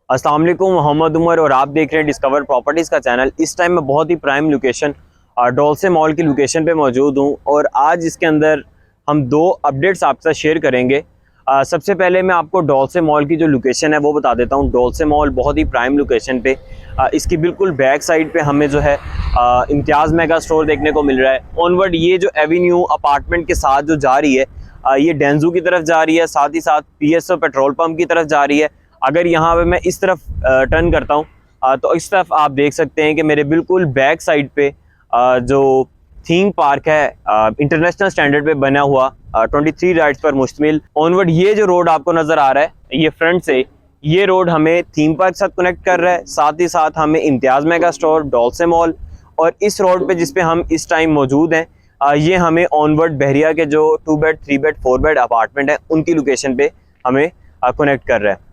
अस्सलाम वालेकुम, मोहम्मद उमर और आप देख रहे हैं डिस्कवर प्रॉपर्टीज़ का चैनल। इस टाइम मैं बहुत ही प्राइम लोकेशन डोलसे मॉल की लोकेशन पे मौजूद हूँ और आज इसके अंदर हम दो अपडेट्स आपके साथ शेयर करेंगे। सबसे पहले मैं आपको डोलसे मॉल की जो लोकेशन है वो बता देता हूँ। डोलसे मॉल बहुत ही प्राइम लोकेशन पे इसकी बिल्कुल बैक साइड पे हमें जो है इम्तियाज़ मेगा स्टोर देखने को मिल रहा है। ऑनवर्ड ये जो एवेन्यू अपार्टमेंट के साथ जो जा रही है ये डेंजू की तरफ जा रही है, साथ ही साथ PSO पेट्रोल पम्प की तरफ जा रही है। अगर यहाँ पे मैं इस तरफ टर्न करता हूँ तो इस तरफ आप देख सकते हैं कि मेरे बिल्कुल बैक साइड पे जो थीम पार्क है इंटरनेशनल स्टैंडर्ड पे बना हुआ 23 राइड्स पर मुश्तमिल। ऑनवर्ड ये जो रोड आपको नज़र आ रहा है ये फ्रंट से ये रोड हमें थीम पार्क के साथ कनेक्ट कर रहा है, साथ ही साथ हमें इम्तियाज़ मेगा स्टोर, डोलसे मॉल और इस रोड पे जिस पे हम इस टाइम मौजूद हैं ये हमें ऑनवर्ड बहरिया के जो 2 बेड 3 बेड 4 बेड अपार्टमेंट है उनकी लोकेशन पे हमें कनेक्ट कर रहा है।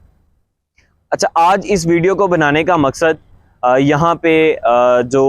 अच्छा, आज इस वीडियो को बनाने का मकसद यहाँ पे जो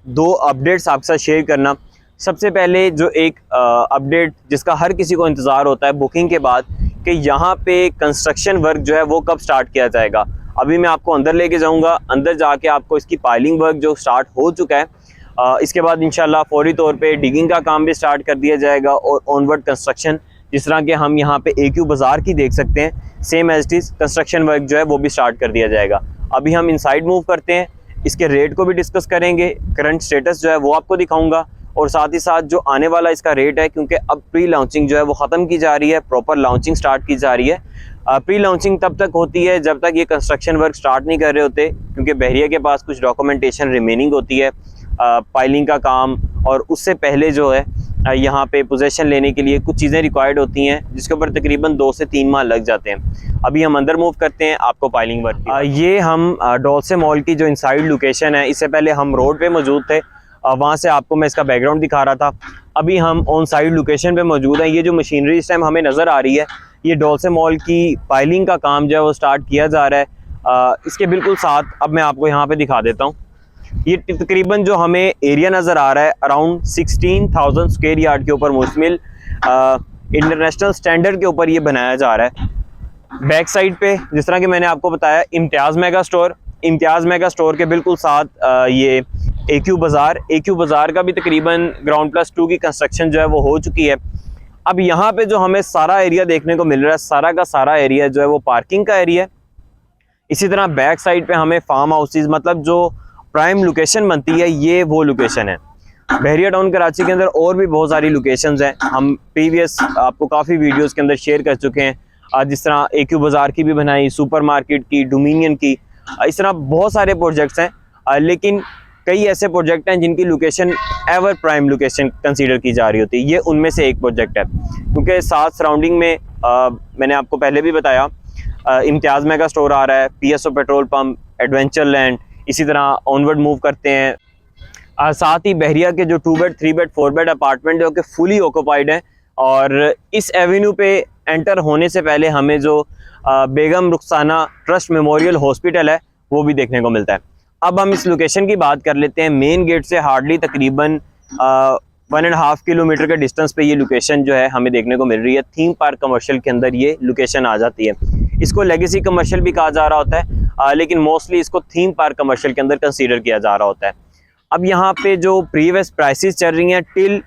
दो अपडेट्स आपके साथ शेयर करना। सबसे पहले जो एक अपडेट जिसका हर किसी को इंतज़ार होता है बुकिंग के बाद कि यहाँ पे कंस्ट्रक्शन वर्क जो है वो कब स्टार्ट किया जाएगा। अभी मैं आपको अंदर लेके जाऊँगा, अंदर जाके आपको इसकी पाइलिंग वर्क जो स्टार्ट हो चुका है इसके बाद इंशाल्लाह फौरी तौर पे डिगिंग का काम भी स्टार्ट कर दिया जाएगा और ऑनवर्ड कंस्ट्रक्शन जिस तरह के हम यहाँ पे AQ बाज़ार की देख सकते हैं same as it is construction work जो है वो भी स्टार्ट कर दिया जाएगा। अभी हम इनसाइड मूव करते हैं, इसके रेट को भी डिस्कस करेंगे, करंट स्टेटस जो है वो आपको दिखाऊंगा और साथ ही साथ जो आने वाला इसका रेट है, क्योंकि अब प्री लॉन्चिंग जो है वो ख़त्म की जा रही है, प्रॉपर लॉन्चिंग स्टार्ट की जा रही है। प्री लॉन्चिंग तब तक होती है जब तक ये कंस्ट्रक्शन वर्क स्टार्ट नहीं कर रहे होते, क्योंकि बहरिया के पास कुछ डॉक्यूमेंटेशन रिमेनिंग होती है पाइलिंग का काम, और उससे पहले जो है यहाँ पे पोजेसन लेने के लिए कुछ चीज़ें रिक्वायर्ड होती हैं जिसके ऊपर तकरीबन 2 से 3 माह लग जाते हैं। अभी हम अंदर मूव करते हैं, आपको पाइलिंग वर्क ये हम डोलसे मॉल की जो इनसाइड लोकेशन है, इससे पहले हम रोड पे मौजूद थे, वहाँ से आपको मैं इसका बैकग्राउंड दिखा रहा था। अभी हम ऑन साइड लोकेशन पे मौजूद हैं। ये जो मशीनरी इस टाइम हमें नज़र आ रही है ये डोलसे मॉल की पाइलिंग का काम जो है वो स्टार्ट किया जा रहा है। इसके बिल्कुल साथ अब मैं आपको यहाँ पर दिखा देता हूँ। ये तकरीबन जो हमें एरिया नज़र आ रहा है अराउंड 16,000 स्क्वायर यार्ड के ऊपर मुश्तमिल इंटरनेशनल स्टैंडर्ड के ऊपर ये बनाया जा रहा है। बैक साइड पे जिस तरह कि मैंने आपको बताया इम्तियाज़ मेगा स्टोर के बिल्कुल साथ ये AQ बाज़ार का भी तकरीबन ग्राउंड +2 की कंस्ट्रक्शन जो है वो हो चुकी है। अब यहाँ पे जो हमें सारा एरिया देखने को मिल रहा है, सारा का सारा एरिया जो है वो पार्किंग का एरिया है। इसी तरह बैक साइड पे हमें फार्म हाउसेज, मतलब जो प्राइम लोकेशन बनती है ये वो लोकेशन है। बहरिया टाउन कराची के अंदर और भी बहुत सारी लोकेशंस हैं, हम प्रीवियस आपको काफ़ी वीडियोस के अंदर शेयर कर चुके हैं। जिस तरह AQ बाज़ार की भी बनाई, सुपर मार्केट की, डोमिनियन की, इस तरह बहुत सारे प्रोजेक्ट्स हैं। लेकिन कई ऐसे प्रोजेक्ट हैं जिनकी location ever prime location consider की जा रही होती है। ये उनमें से एक प्रोजेक्ट है, क्योंकि साथ सराउंडिंग में मैंने आपको पहले भी बताया इम्तियाज़ मेगा स्टोर आ रहा है, PSO petrol pump, adventure land, इसी तरह ऑनवर्ड मूव करते हैं। साथ ही बहरिया के जो 2 बेड 3 बेड 4 बेड अपार्टमेंट जो कि फुली ऑक्यूपाइड हैं, और इस एवेन्यू पे एंटर होने से पहले हमें जो बेगम रुखसाना ट्रस्ट मेमोरियल हॉस्पिटल है वो भी देखने को मिलता है। अब हम इस लोकेशन की बात कर लेते हैं। मेन गेट से हार्डली तकरीबन 1.5 किलोमीटर के डिस्टेंस पे ये लोकेशन जो है हमें देखने को मिल रही है। थीम पार्क कमर्शियल के अंदर ये लोकेशन आ जाती है। इसको लेगेसी कमर्शियल भी कहा जा रहा होता है, लेकिन मोस्टली इसको थीम पार्क कमर्शियल के अंदर कंसीडर किया जा रहा होता है। अब यहाँ पे जो प्रीवियस प्राइसेस चल रही हैं टिल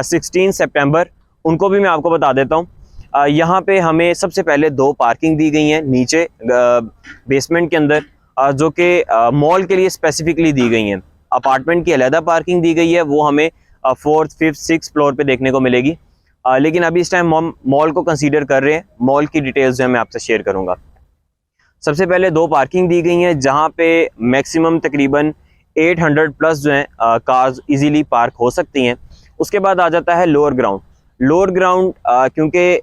16 सितंबर, उनको भी मैं आपको बता देता हूँ। यहाँ पे हमें सबसे पहले 2 पार्किंग दी गई हैं नीचे बेसमेंट के अंदर, जो कि मॉल के लिए स्पेसिफिकली दी गई हैं। अपार्टमेंट की अलहदा पार्किंग दी गई है, वो हमें 4th 5th 6th फ्लोर पे देखने को मिलेगी। लेकिन अभी इस टाइम हम मॉल को कंसीडर कर रहे हैं। मॉल की डिटेल्स जो है मैं आपसे शेयर करूँगा। सबसे पहले 2 पार्किंग दी गई हैं जहाँ पे मैक्सिमम तकरीबन 800 प्लस जो हैं कार्स इजीली पार्क हो सकती हैं। उसके बाद आ जाता है लोअर ग्राउंड, क्योंकि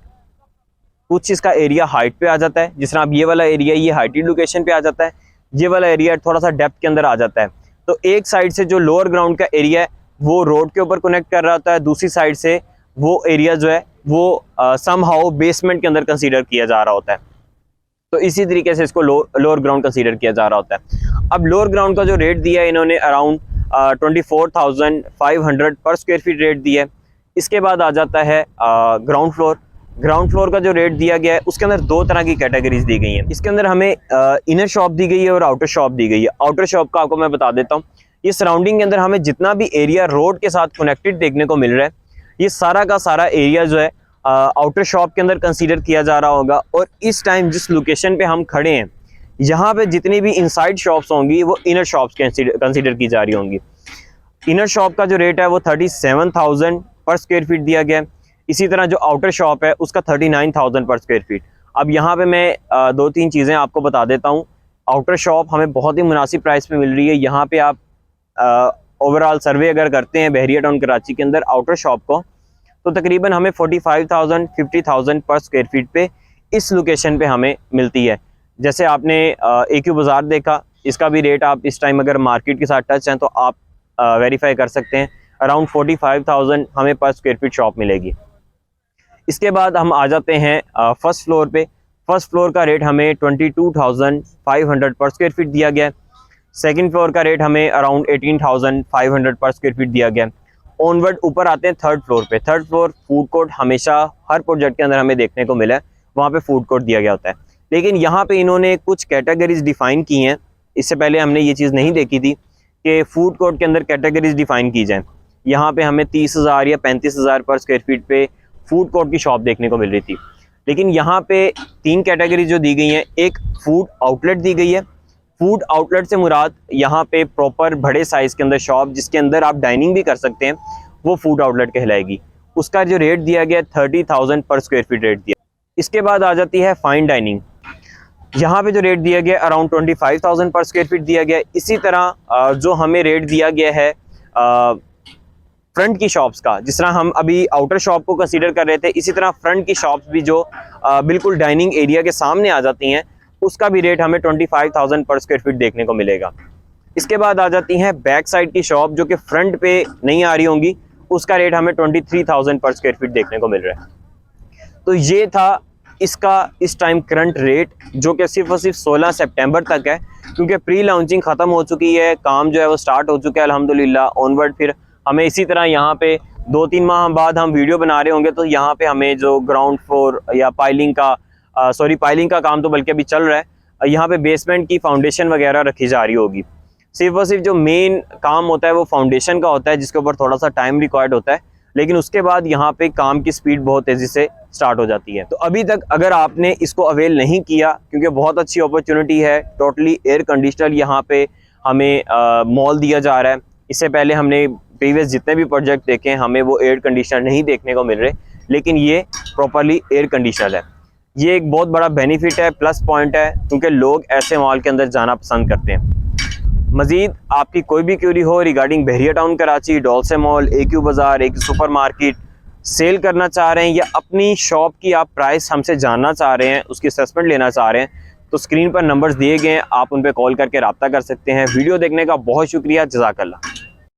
कुछ इसका एरिया हाइट पे आ जाता है। जिस तरह अब ये वाला एरिया ये हाइटेड लोकेशन पे आ जाता है, ये वाला एरिया थोड़ा सा डेप्थ के अंदर आ जाता है। तो एक साइड से जो लोअर ग्राउंड का एरिया है वो रोड के ऊपर कनेक्ट कर रहा होता है, दूसरी साइड से वो एरिया जो है वो समहाउ बेसमेंट के अंदर कंसीडर किया जा रहा होता है। तो इसी तरीके से इसको लोअर ग्राउंड कंसीडर किया जा रहा होता है। अब लोअर ग्राउंड का जो रेट दिया है इन्होंने अराउंड 24,500 पर स्क्वायर फीट रेट दिया है। इसके बाद आ जाता है ग्राउंड फ्लोर। ग्राउंड फ्लोर का जो रेट दिया गया है उसके अंदर दो तरह की कैटेगरीज दी गई हैं। इसके अंदर हमें इनर शॉप दी गई है और आउटर शॉप दी गई है। आउटर शॉप का आपको मैं बता देता हूँ, ये सराउंडिंग के अंदर हमें जितना भी एरिया रोड के साथ कनेक्टेड देखने को मिल रहा है, ये सारा का सारा एरिया जो है आउटर शॉप के अंदर कंसीडर किया जा रहा होगा। और इस टाइम जिस लोकेशन पे हम खड़े हैं, यहाँ पे जितनी भी इनसाइड शॉप्स होंगी वो इनर शॉप्स कंसीडर की जा रही होंगी। इनर शॉप का जो रेट है वो 37,000 पर स्क्वायर फीट दिया गया है। इसी तरह जो आउटर शॉप है उसका 39,000 पर स्क्वायर फीट। अब यहाँ पे मैं दो तीन चीज़ें आपको बता देता हूँ। आउटर शॉप हमें बहुत ही मुनासिब प्राइस पे मिल रही है। यहाँ पे आप ओवरऑल सर्वे अगर करते हैं बहरिया टाउन कराची के अंदर आउटर शॉप को, तो तकरीबन हमें 45,000 50,000 पर स्क्वायर फीट पे इस लोकेशन पे हमें मिलती है। जैसे आपने AQ बाज़ार देखा, इसका भी रेट आप इस टाइम अगर मार्केट के साथ टच हैं तो आप वेरीफाई कर सकते हैं। अराउंड 45,000 हमें पर स्क्वायर फीट शॉप मिलेगी। इसके बाद हम आ जाते हैं फर्स्ट फ्लोर पे। फर्स्ट फ्लोर का रेट हमें 22,500 पर स्क्वायर फीट दिया गया है। सेकंड फ्लोर का रेट हमें अराउंड 18,500 पर स्क्वायर फीट दिया गया है। ऑनवर्ड ऊपर आते हैं थर्ड फ्लोर पे। थर्ड फ्लोर फूड कोर्ट हमेशा हर प्रोजेक्ट के अंदर हमें देखने को मिला है, वहाँ पे फूड कोर्ट दिया गया होता है। लेकिन यहाँ पे इन्होंने कुछ कैटेगरीज डिफ़ाइन की हैं। इससे पहले हमने ये चीज़ नहीं देखी थी कि फूड कोर्ट के अंदर कैटेगरीज डिफ़ाइन की जाएँ। यहाँ पे हमें 30,000 या 35,000 पर स्क्वायर फीट पे फूड कोर्ट की शॉप देखने को मिल रही थी। लेकिन यहाँ पे तीन कैटेगरी जो दी गई हैं, एक फूड आउटलेट दी गई है। फूड आउटलेट से मुराद यहाँ पे प्रॉपर बड़े साइज़ के अंदर शॉप जिसके अंदर आप डाइनिंग भी कर सकते हैं, वो फूड आउटलेट कहलाएगी। उसका जो रेट दिया गया 30,000 पर स्क्वायर फीट रेट दिया। इसके बाद आ जाती है फाइन डाइनिंग। यहाँ पे जो रेट दिया गया अराउंड 25,000 पर स्क्वायर फीट दिया गया। इसी तरह जो हमें रेट दिया गया है फ्रंट की शॉप्स का, जिस तरह हम अभी आउटर शॉप को कंसीडर कर रहे थे, इसी तरह फ्रंट की शॉप्स भी जो बिल्कुल डाइनिंग एरिया के सामने आ जाती हैं, उसका भी रेट हमें 25,000 पर स्क्वायर फीट देखने को मिलेगा। इसके बाद आ जाती हैं बैक साइड की शॉप जो कि फ्रंट पे नहीं आ रही होंगी, उसका रेट हमें 23,000 पर स्क्वायर फीट देखने को मिल रहा है। तो ये था इसका इस टाइम करंट रेट, जो कि सिर्फ और सिर्फ 16 सितंबर तक है, क्योंकि प्री लॉन्चिंग ख़त्म हो चुकी है, काम जो है वो स्टार्ट हो चुका है अल्हम्दुलिल्लाह। ऑनवर्ड फिर हमें इसी तरह यहाँ पे 2-3 माह बाद हम वीडियो बना रहे होंगे, तो यहाँ पे हमें जो ग्राउंड फ्लोर या पाइलिंग का काम तो बल्कि अभी चल रहा है, यहाँ पे बेसमेंट की फाउंडेशन वगैरह रखी जा रही होगी। सिर्फ और सिर्फ जो मेन काम होता है वो फाउंडेशन का होता है, जिसके ऊपर थोड़ा सा टाइम रिक्वायर्ड होता है, लेकिन उसके बाद यहाँ पे काम की स्पीड बहुत तेज़ी से स्टार्ट हो जाती है। तो अभी तक अगर आपने इसको अवेल नहीं किया, क्योंकि बहुत अच्छी अपॉर्चुनिटी है, टोटली एयर कंडीशनर यहाँ पे हमें मॉल दिया जा रहा है। इससे पहले हमने प्रीवियस जितने भी प्रोजेक्ट देखे हैं, हमें वो एयर कंडीशनर नहीं देखने को मिल रहे, लेकिन ये प्रॉपरली एयर कंडीशनर है। ये एक बहुत बड़ा बेनिफिट है, प्लस पॉइंट है, क्योंकि लोग ऐसे मॉल के अंदर जाना पसंद करते हैं। मज़ीद आपकी कोई भी क्यूरी हो रिगार्डिंग बहरिया टाउन कराची, डोलसे मॉल, AQ बाज़ार, AQ सुपर मार्केट सेल करना चाह रहे हैं, या अपनी शॉप की आप प्राइस हमसे जानना चाह रहे हैं, उसकी असेसमेंट लेना चाह रहे हैं, तो स्क्रीन पर नंबर्स दिए गए हैं, आप उन पर कॉल करके रब्ता कर सकते हैं। वीडियो देखने का बहुत शुक्रिया, जज़ाकल्लाह।